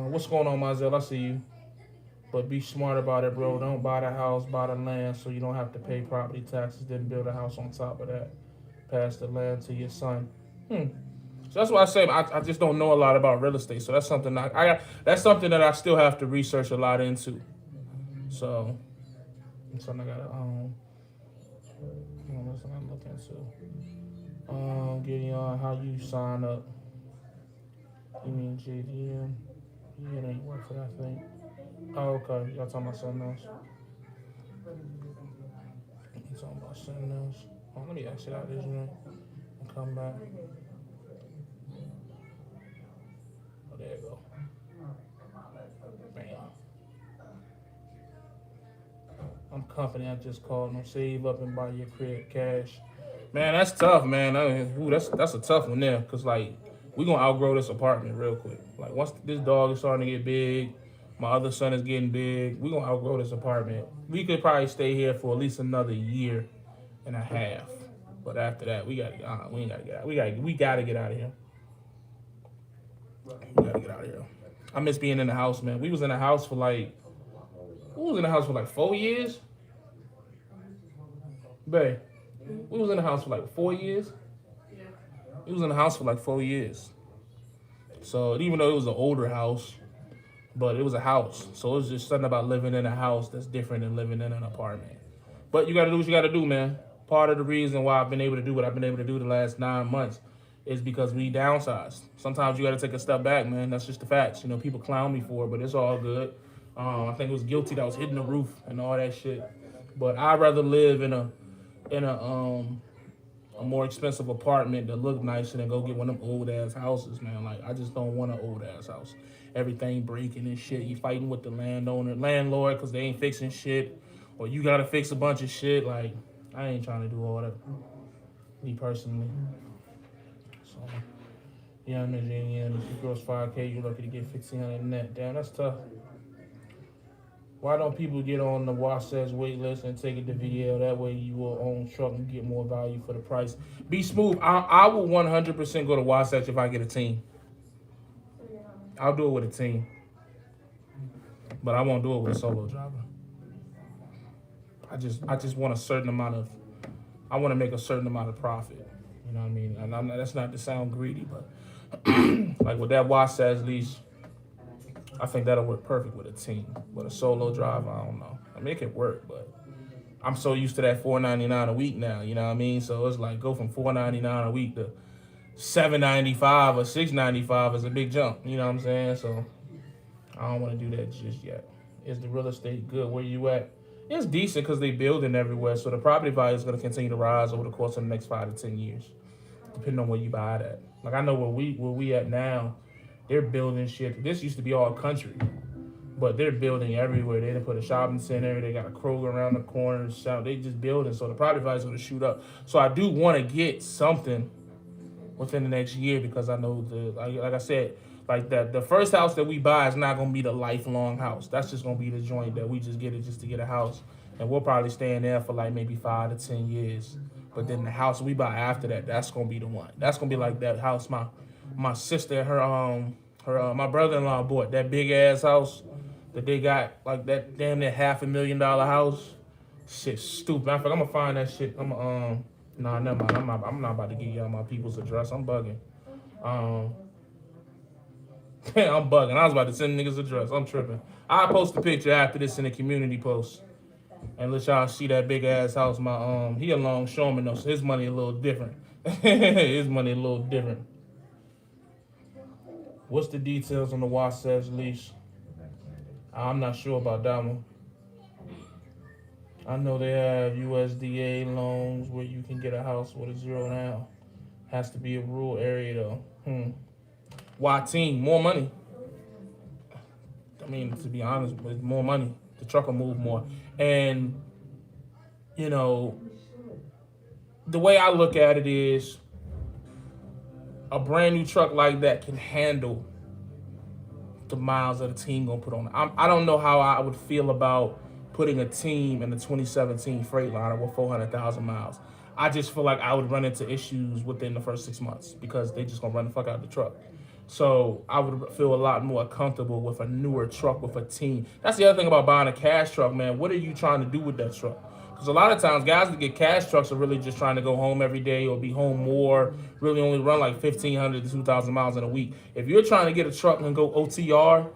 Speaker 1: What's going on, Mazel? I see you. But be smart about it, bro. Don't buy the house, buy the land, so you don't have to pay property taxes. Then build a house on top of that. Pass the land to your son. So that's why I say I just don't know a lot about real estate. So that's something that's something that I still have to research a lot into. So it's something I gotta that's what I'm looking into. Getting on how you sign up. You mean JDM? It ain't work for that thing. Oh, okay. Y'all talking about something else? You talking about something else? Oh, let me exit out this room and come back. Oh, there you go. Bam. I'm confident I just called them. Save up and buy your crib cash. Man, that's tough, man. That's a tough one there. Because, like, we're going to outgrow this apartment real quick. Like, once this dog is starting to get big, my other son is getting big, we're going to outgrow this apartment. We could probably stay here for at least another year and a half. But after that, we ain't got to get out. We got to get out of here. We got to get out of here. I miss being in the house, man. We was in the house for like 4 years. Babe, we was in the house for like 4 years. We was in the house for like 4 years. So even though it was an older house, but it was a house. So it was just something about living in a house that's different than living in an apartment. But you got to do what you got to do, man. Part of the reason why I've been able to do what I've been able to do the last 9 months is because we downsized. Sometimes you got to take a step back, man. That's just the facts. People clown me for it, but it's all good. I think it was guilty that I was hitting the roof and all that shit. But I'd rather live in a more expensive apartment that look nicer than go get one of them old ass houses, man. Like, I just don't want an old ass house. Everything breaking and shit. You fighting with the landlord because they ain't fixing shit, or you gotta fix a bunch of shit. Like, I ain't trying to do all that. Me personally. So, yeah, I'm in Virginia. If you gross 5K, you're lucky to get 1,500 net. Damn, that's tough. Why don't people get on the Wasatch wait list and take it to VL? That way you will own truck and get more value for the price. Be smooth. I will 100% go to Wasatch if I get a team. I'll do it with a team. But I won't do it with a solo driver. I just want a certain amount of, I want to make a certain amount of profit. You know what I mean? And that's not to sound greedy, but like with that Wasatch lease, I think that'll work perfect with a team. With a solo driver, I don't know. I mean, it can work, but I'm so used to that $4.99 a week now. You know what I mean? So it's like go from $4.99 a week to $7.95 or $6.95 is a big jump. You know what I'm saying? So I don't want to do that just yet. Is the real estate good? Where you at? It's decent because they building everywhere, so the property value is going to continue to rise over the course of the next 5 to 10 years, depending on where you buy it at. Like I know where we at now, they're building shit. This used to be all country, but they're building everywhere. They done put a shopping center. They got a Kroger around the corner. They just building, so the property value is going to shoot up. So I do want to get something within the next year because I know like I said. Like that, the first house that we buy is not gonna be the lifelong house. That's just gonna be the joint that we just get it just to get a house, and we'll probably stay in there for like maybe 5 to 10 years. But then the house we buy after that, that's gonna be the one. That's gonna be like that house my sister, my brother-in-law bought that big ass house that they got, like that damn near $500,000 house. Shit, stupid. In fact, I'm gonna find that shit. Nah, never mind. I'm not about to give y'all my people's address. I'm bugging. I'm bugging. I was about to send niggas address. I'm tripping. I'll post a picture after this in the community post and let y'all see that big ass house. He a longshoreman though, so his money a little different. His money a little different. What's the details on the Wasatch lease? I'm not sure about that one. I know they have USDA loans where you can get a house with a 0 down. Has to be a rural area though. Why team? More money. I mean, to be honest, with more money, the truck will move more. And, you know, the way I look at it is a brand new truck like that can handle the miles that a team gonna put on it. I don't know how I would feel about putting a team in the 2017 Freightliner with 400,000 miles. I just feel like I would run into issues within the first 6 months because they just gonna run the fuck out of the truck. So I would feel a lot more comfortable with a newer truck with a team. That's the other thing about buying a cash truck, man. What are you trying to do with that truck? Because a lot of times guys that get cash trucks are really just trying to go home every day or be home more, really only run like 1,500 to 2,000 miles in a week. If you're trying to get a truck and go OTR,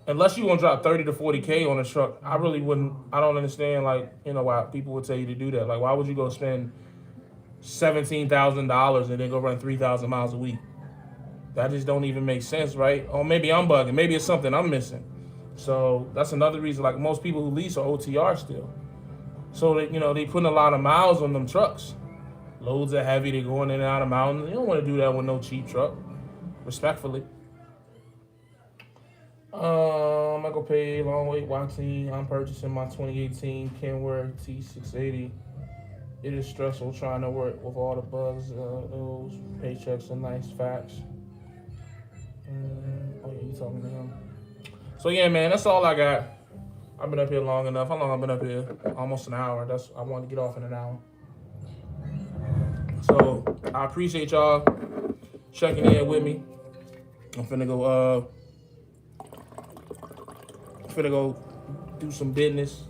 Speaker 1: unless you want to drop 30 to 40K on a truck, I really wouldn't. I don't understand, like, you know, why people would tell you to do that. Like, why would you go spend $17,000 and then go run 3,000 miles a week? That just don't even make sense, right? Or maybe I'm bugging. Maybe it's something I'm missing. So that's another reason, like most people who lease are OTR still. So they, you know, they putting a lot of miles on them trucks. Loads are heavy, they going in and out of mountains. You don't want to do that with no cheap truck, respectfully. Michael Pay, long wait, YT. I'm purchasing my 2018 Kenworth T680. It is stressful trying to work with all the bugs. Those paychecks are nice facts. Oh yeah, you talking to him? So yeah, man, that's all I got. I've been up here long enough. How long I've been up here? Almost an hour. I wanted to get off in an hour. So I appreciate y'all checking in with me. I'm finna go do some business,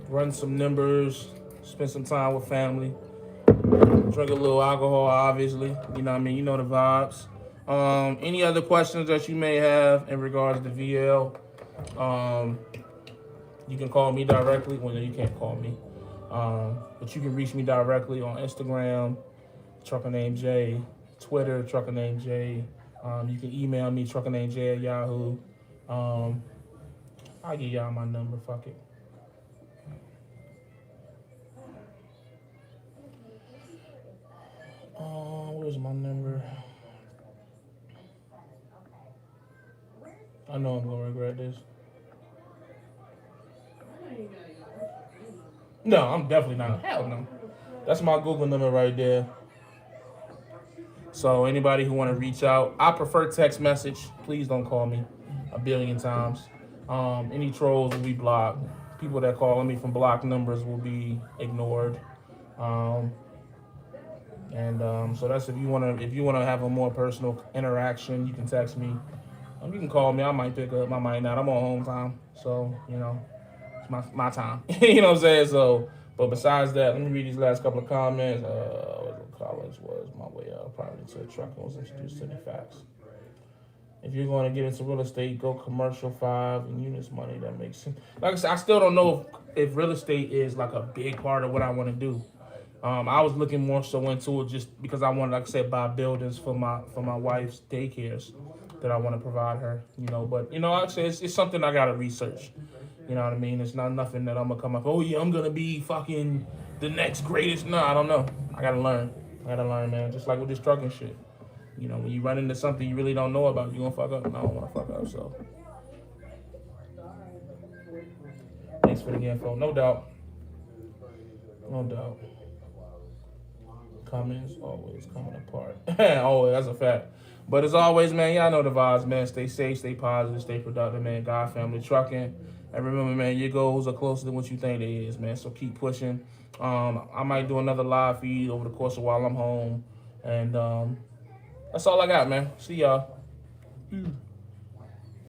Speaker 1: run some numbers, spend some time with family, drink a little alcohol, obviously. You know what I mean? You know the vibes. Any other questions that you may have in regards to VL, you can call me directly. Well, no, you can't call me. But you can reach me directly on Instagram, Trucker Named Jay, Twitter, Trucker Named Jay. You can email me, truckernamedjay@yahoo. I'll give y'all my number, fuck it. Where's my number? I know I'm gonna regret this. No, I'm definitely not. Hell no. That's my Google number right there. So anybody who want to reach out, I prefer text message. Please don't call me a billion times. Any trolls will be blocked. People that call me from blocked numbers will be ignored. Um, so that's if you wanna have a more personal interaction, you can text me. You can call me. I might pick up. I might not. I'm on home time, so it's my time. You know what I'm saying? So, but besides that, let me read these last couple of comments. College was my way up. Probably to trucking was introduced to the facts. If you're going to get into real estate, go commercial 5 and units money. That makes sense. Like I said, I still don't know if real estate is like a big part of what I want to do. I was looking more so into it just because I wanted, like I said, buy buildings for my wife's daycares that I want to provide her. But like I said, it's something I gotta research. You know what I mean? It's not nothing that I'm gonna come up. Oh yeah, I'm gonna be fucking the next greatest. No, I don't know. I gotta learn, man. Just like with this trucking shit. When you run into something you really don't know about, you gonna fuck up. And I don't wanna fuck up. So thanks for the info. No doubt. Comments always coming apart. Always, that's a fact. But as always, man, y'all know the vibes, man. Stay safe, stay positive, stay productive, man. God, family, trucking. And remember, man, your goals are closer than what you think they is, man. So keep pushing. I might do another live feed over the course of while I'm home. And that's all I got, man. See y'all.